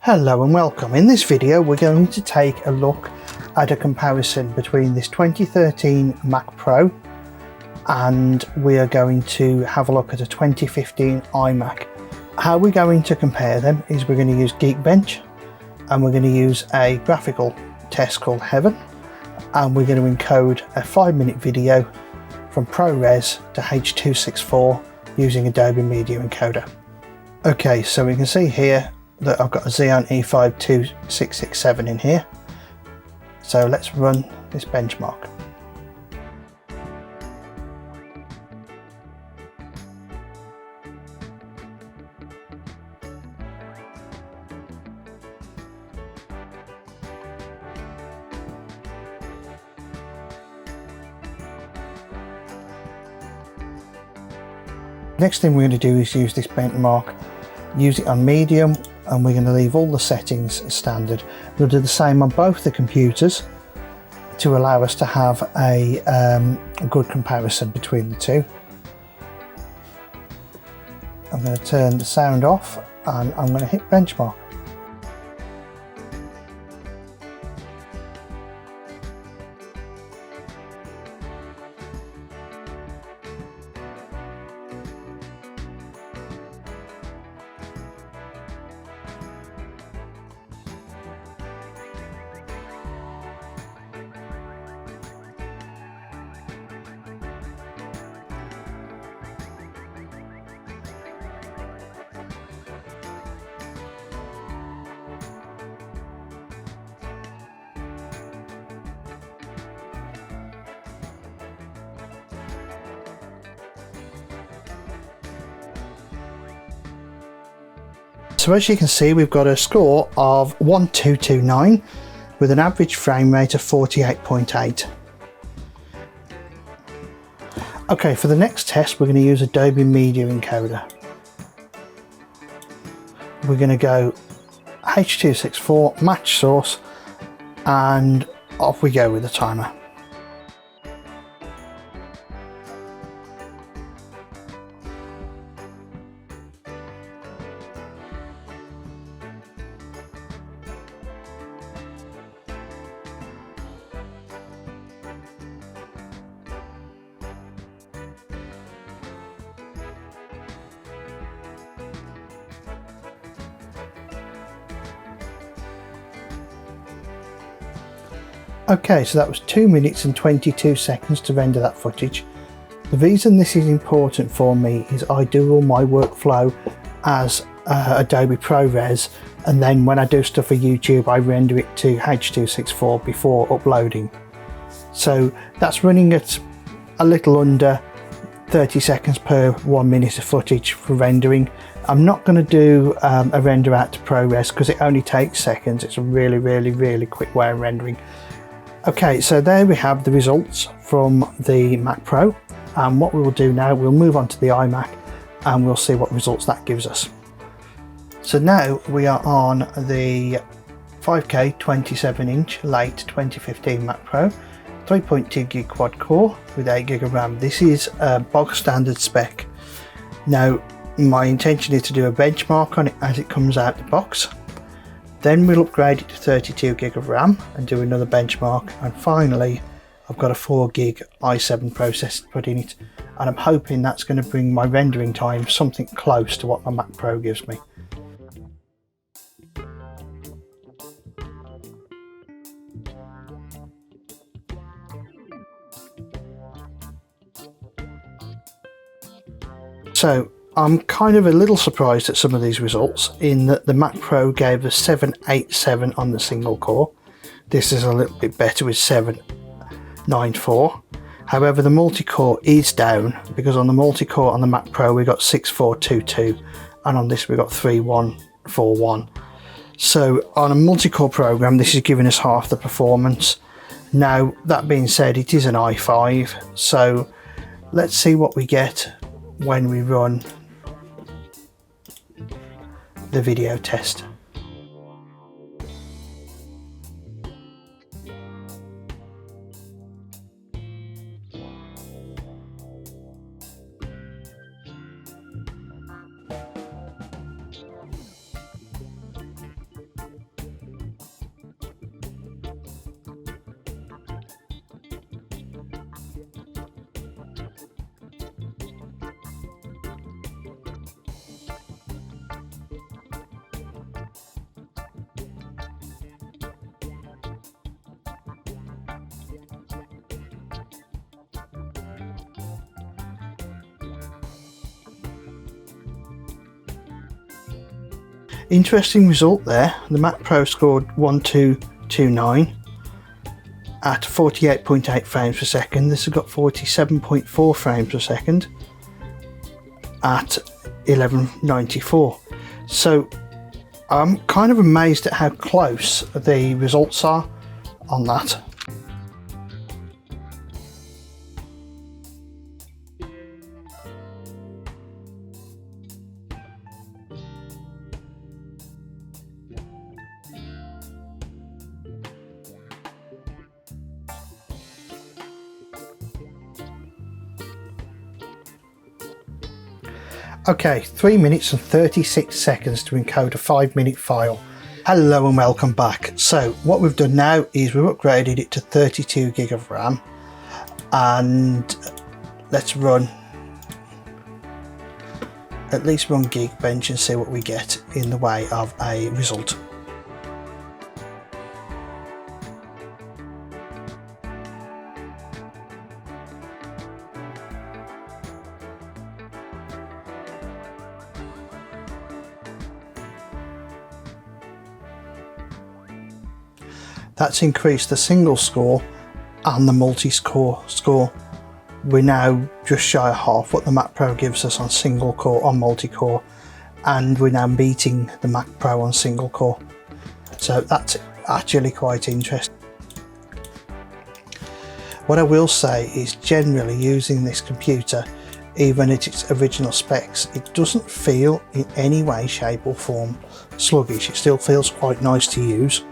Hello and welcome. In this video we're going to take a look at a comparison between this 2013 Mac Pro and we are going to have a look at a 2015 iMac. How we're going to compare them is we're going to use Geekbench and we're going to use a graphical test called Heaven, and we're going to encode a 5-minute video from ProRes to H.264 using Adobe Media Encoder. Okay, so we can see here that I've got a Xeon E5 2667 in here. So let's run this benchmark. Next thing we're going to do is use this benchmark, use it on medium, and we're going to leave all the settings standard. We'll do the same on both the computers to allow us to have a good comparison between the two. I'm going to turn the sound off and I'm going to hit benchmark. So as you can see, we've got a score of 1229 with an average frame rate of 48.8. Okay, for the next test we're going to use Adobe Media Encoder. We're going to go H.264, match source, and off we go with the timer. Okay, so that was 2 minutes and 22 seconds to render that footage. The reason this is important for me is I do all my workflow as Adobe ProRes, and then when I do stuff for YouTube I render it to H.264 before uploading. So that's running at a little under 30 seconds per 1 minute of footage for rendering. I'm not going to do a render out to ProRes because it only takes seconds. It's a really quick way of rendering. Okay, so there we have the results from the Mac Pro, and what we will do now, we'll move on to the iMac and we'll see what results that gives us. So now we are on the 5K 27-inch late 2015 Mac Pro, 3.2 gig quad core with 8 gig of RAM. This is a bog standard spec. Now my intention is to do a benchmark on it as it comes out the box. Then we'll upgrade it to 32 gig of RAM and do another benchmark, and finally I've got a 4 gig i7 processor to put in it, and I'm hoping that's going to bring my rendering time something close to what my Mac Pro gives me. So I'm kind of a little surprised at some of these results, in that the Mac Pro gave us 787 on the single core. This is a little bit better with 794. However, the multi-core is down, because on the multi-core on the Mac Pro we got 6422 and on this we got 3141. So on a multi-core program this is giving us half the performance. Now that being said, it is an i5, so let's see what we get when we run the video test. Interesting result there. The Mac Pro scored 1229 at 48.8 frames per second. This has got 47.4 frames per second at 1194. So I'm kind of amazed at how close the results are on that. Okay, 3 minutes and 36 seconds to encode a 5-minute file. Hello and welcome back. So what we've done now is we've upgraded it to 32 gig of RAM, and let's run at least one Geekbench and see what we get in the way of a result. That's increased the single score and the multi-score score. We're now just shy of half what the Mac Pro gives us on single core, on multi-core, and we're now beating the Mac Pro on single core. So that's actually quite interesting. What I will say is, generally using this computer, even at its original specs, it doesn't feel in any way, shape or form sluggish. It still feels quite nice to use.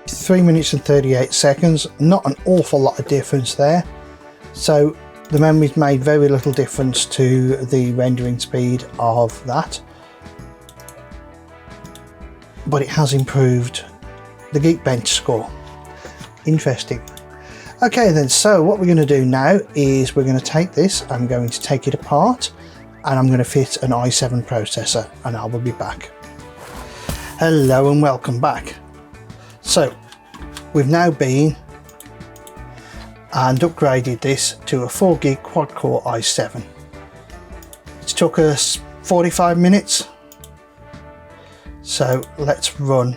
Three minutes and 38 seconds, not an awful lot of difference there. So the memory's made very little difference to the rendering speed of that, but it has improved the Geekbench score. Interesting. Okay then, so what we're going to do now is we're going to take this, I'm going to take it apart, and I'm going to fit an i7 processor, and I will be back. Hello and welcome back. So we've now been and upgraded this to a 4 gig quad core i7. It's took us 45 minutes. So let's run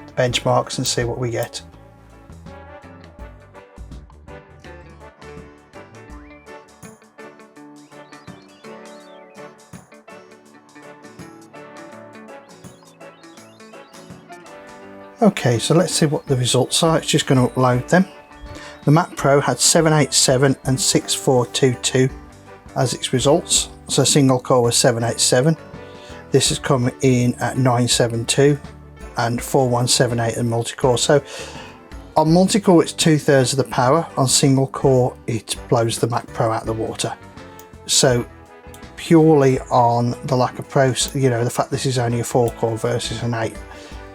the benchmarks and see what we get. Okay, so let's see what the results are. It's just going to upload them. The Mac Pro had 787 and 6422 as its results. So single core was 787. This has come in at 972 and 4178 in multi-core. So on multi-core it's 2/3 of the power. On single core it blows the Mac Pro out of the water. So purely on the lack of the fact this is only a 4-core versus an 8.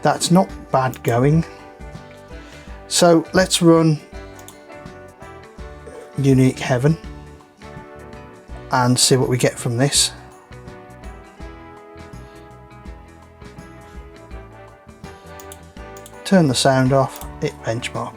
That's not bad going. So let's run Unique Heaven and see what we get from this. Turn the sound off, hit benchmark.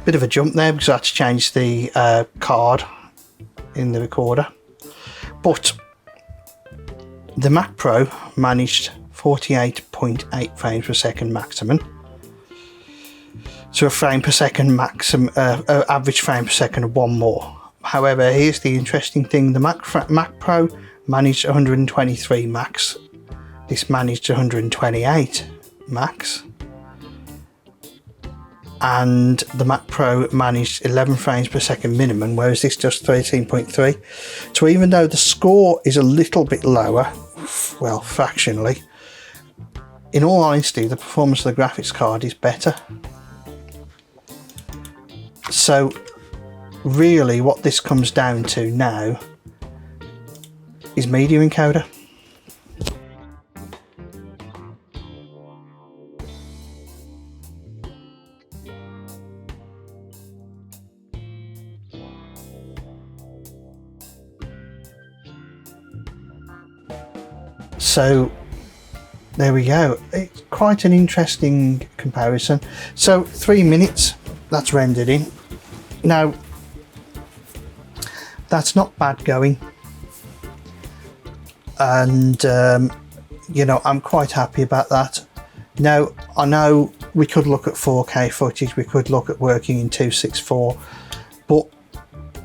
Bit of a jump there because I had to change the card in the recorder, but the Mac Pro managed 48.8 frames per second maximum, so a frame per second maximum, average frame per second of one more. However, here's the interesting thing: the Mac Pro managed 123 max. This managed 128 max. And the Mac Pro managed 11 frames per second minimum, whereas this does 13.3. So even though the score is a little bit lower, well, fractionally, in all honesty, the performance of the graphics card is better. So really what this comes down to now is media encoder. So there we go. It's quite an interesting comparison. So 3 minutes, that's rendered in. Now that's not bad going, and you know, I'm quite happy about that. Now I know we could look at 4K footage, we could look at working in 264, but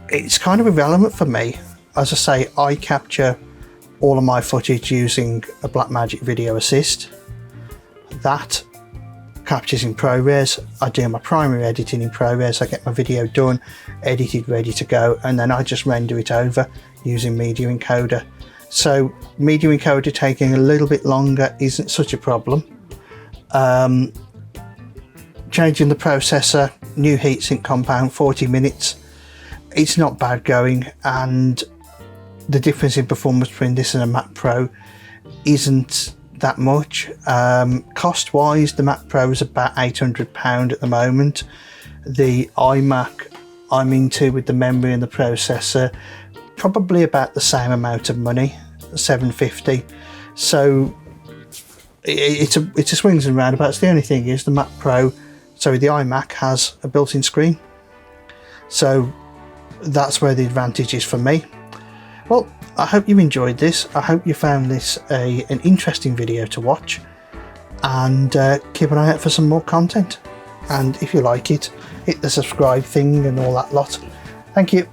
it's kind of irrelevant for me. As I say, I capture all of my footage using a Blackmagic Video Assist. That captures in ProRes. I do my primary editing in ProRes. I get my video done, edited, ready to go, and then I just render it over using Media Encoder. So Media Encoder taking a little bit longer isn't such a problem. Changing the processor, new heatsink compound, 40 minutes. It's not bad going, and the difference in performance between this and a Mac Pro isn't that much. Cost wise, the Mac Pro is about £800 at the moment. The iMac I'm into, with the memory and the processor, probably about the same amount of money, £750. So it's a swings and roundabouts. The only thing is the iMac has a built-in screen, so that's where the advantage is for me. Well, I hope you enjoyed this. I hope you found this an interesting video to watch, and keep an eye out for some more content. And if you like it, hit the subscribe thing and all that lot. Thank you.